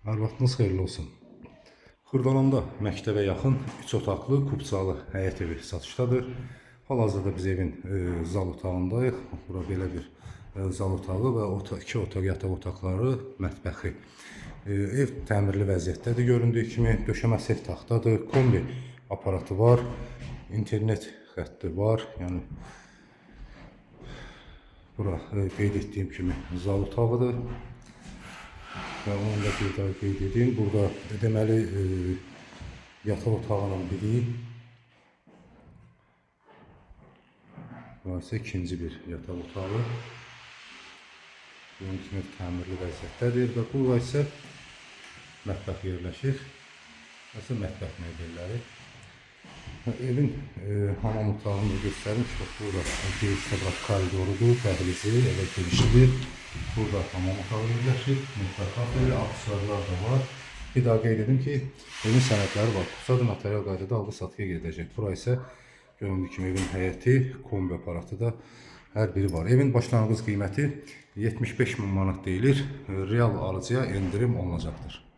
Arvadınız xeyirli olsun. Xırdalanında məktəbə yaxın 3 otaqlı kubcalı həyət evi satışdadır. Hal-hazırda biz evin zal otağındayıq. Bura belə bir zal otağı və 2 otaq yataq otaqları, mətbəxi. Ev təmirli vəziyyətdədir göründüyü kimi. Döşəməsi taxtadır, kombi aparatı var, internet xətti var. Yəni bura qeyd etdiyim kimi zal otağıdır. Və onu da bir daha qeyd edeyim. Burada deməli yataq otağının biri, burası ikinci bir yataq otağı. Bunun kimi təmirli vəziyyətdədir və burada isə mətbəx yerləşir. Burası mətbəx mebelləri. Evin hamam otağını da göstərim. Burada girişdə bura koridorudur, dəhlizi, evə girişidir. Burada hamam otağı yerləşir, mutfaq belə aksesuarlar da var. Bir daha qeyd edim ki, evin sənədləri var. Kursada notarial qaydada aldı-satıya gedəcək. Bura isə göründüyü kimi evin həyəti, kombi aparatı da hər biri var. Evin başlanğıc qiyməti 75 min manat deyilir. Real alıcıya endirim olunacaqdır.